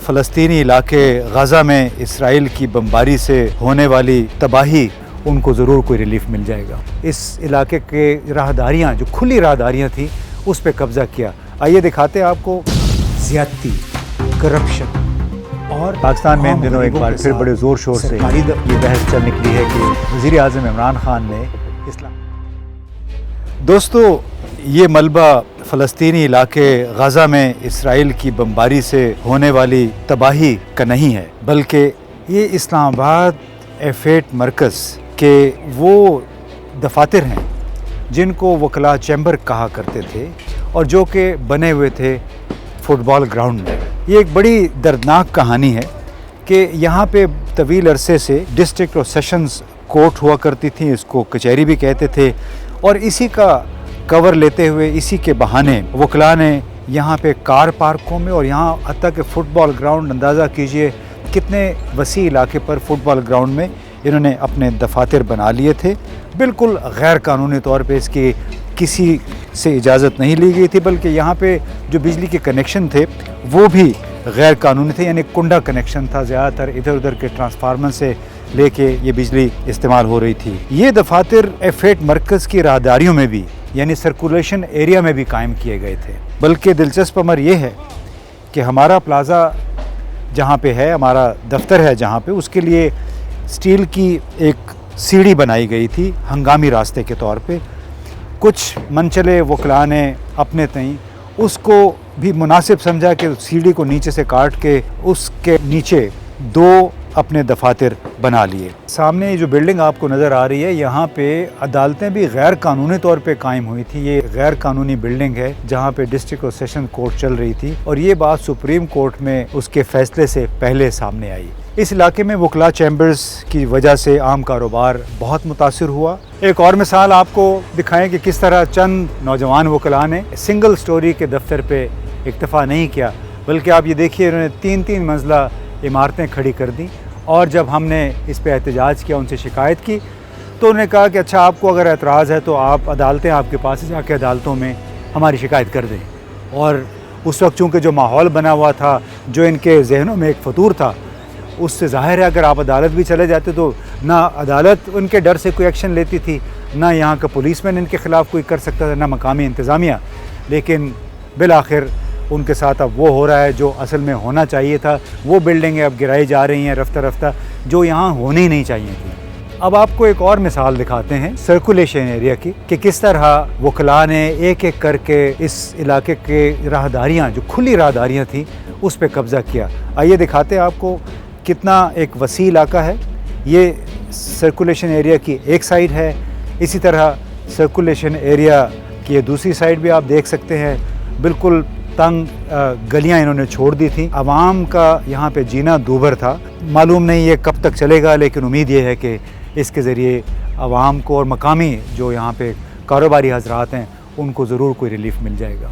फ़लस्तीनी इलाके गज़ा में इसराइल की बमबारी से होने वाली तबाही उनको ज़रूर कोई रिलीफ मिल जाएगा। इस इलाके के राहदारियाँ जो खुली राहदारियाँ थी उस पर कब्ज़ा किया। आइए दिखाते हैं आपको ज़्यादती, करप्शन और पाकिस्तान में इन दिनों एक बार फिर बड़े ज़ोर शोर से ये बहस चल निकली है कि वज़ीर आज़म इमरान खान ने इस्लाम। दोस्तों, ये मलबा फ़लस्तीनी इलाके गज़ा में इसराइल की बमबारी से होने वाली तबाही का नहीं है, बल्कि ये इस्लामाबाद F8 मरकज़ के वो दफातर हैं जिनको वकला चैम्बर कहा करते थे और जो कि बने हुए थे फुटबॉल ग्राउंड में। ये एक बड़ी दर्दनाक कहानी है कि यहाँ पे तवील अरसे से डिस्ट्रिक्ट और सेशंस कोर्ट हुआ करती थी, इसको कचहरी भी कहते थे, और इसी का कवर लेते हुए इसी के बहाने वकला ने यहाँ पे कार पार्कों में और यहाँ हत्ता कि फ़ुटबॉल ग्राउंड, अंदाज़ा कीजिए कितने वसी इलाके पर फ़ुटबॉल ग्राउंड में इन्होंने अपने दफातर बना लिए थे। बिल्कुल गैर कानूनी तौर पे इसकी किसी से इजाज़त नहीं ली गई थी, बल्कि यहाँ पे जो बिजली के कनेक्शन थे वो भी गैर कानूनी थे, यानी कुंडा कनेक्शन था। ज़्यादातर इधर उधर के ट्रांसफार्मर से लेके ये बिजली इस्तेमाल हो रही थी। ये दफातर F8 मरकज़ की राहदारियों में भी, यानी सर्कुलेशन एरिया में भी कायम किए गए थे। बल्कि दिलचस्प अमर ये है कि हमारा प्लाज़ा जहाँ पे है, हमारा दफ्तर है जहाँ पे, उसके लिए स्टील की एक सीढ़ी बनाई गई थी हंगामी रास्ते के तौर पे। कुछ मनचले वकला ने अपने तईं उसको भी मुनासिब समझा कि सीढ़ी को नीचे से काट के उसके नीचे दो अपने दफातर बना लिए। सामने जो बिल्डिंग आपको नज़र आ रही है, यहाँ पे अदालतें भी गैर कानूनी तौर पे कायम हुई थी। ये गैर कानूनी बिल्डिंग है जहाँ पे डिस्ट्रिक्ट और सेशन कोर्ट चल रही थी, और ये बात सुप्रीम कोर्ट में उसके फैसले से पहले सामने आई। इस इलाके में वकला चैम्बर्स की वजह से आम कारोबार बहुत मुतासिर हुआ। एक और मिसाल आपको दिखाएं कि किस तरह चंद नौजवान वकला ने सिंगल स्टोरी के दफ्तर पे इक्तफा नहीं किया, बल्कि आप ये देखिए इन्होंने 3-3 मंजिला इमारतें खड़ी कर दी। और जब हमने इस पे एहतजाज किया, उनसे शिकायत की, तो उन्होंने कहा कि अच्छा, आपको अगर एतराज़ है तो आप अदालतें आपके पास है, जाके अदालतों में हमारी शिकायत कर दें। और उस वक्त चूँकि जो माहौल बना हुआ था, जो इनके जहनों में एक फतूर था, उससे ज़ाहिर है अगर आप अदालत भी चले जाते तो ना अदालत उनके डर से कोई एक्शन लेती थी, ना यहाँ का पुलिसमैन इनके ख़िलाफ़ कोई कर सकता था, ना मकामी इंतज़ामिया। लेकिन बिल आखिर उनके साथ अब वो हो रहा है जो असल में होना चाहिए था। वो बिल्डिंगें अब गिराई जा रही हैं रफ्ता रफ्ता, जो यहाँ होनी नहीं चाहिए थी। अब आपको एक और मिसाल दिखाते हैं सर्कुलेशन एरिया की, कि किस तरह वकला ने एक एक करके इस इलाके के राहदारियाँ जो खुली राहदारियाँ थी उस पर कब्ज़ा किया। आइए दिखाते हैं आपको कितना एक वसी इलाका है। ये सर्कुलेशन एरिया की एक साइड है, इसी तरह सर्कुलेशन एरिया की ये दूसरी साइड भी आप देख सकते हैं। बिल्कुल तंग गलियां इन्होंने छोड़ दी थी। आवाम का यहाँ पे जीना दूभर था। मालूम नहीं ये कब तक चलेगा, लेकिन उम्मीद ये है कि इसके ज़रिए आवाम को और मकामी जो यहाँ पे कारोबारी हजरात हैं उनको ज़रूर कोई रिलीफ मिल जाएगा।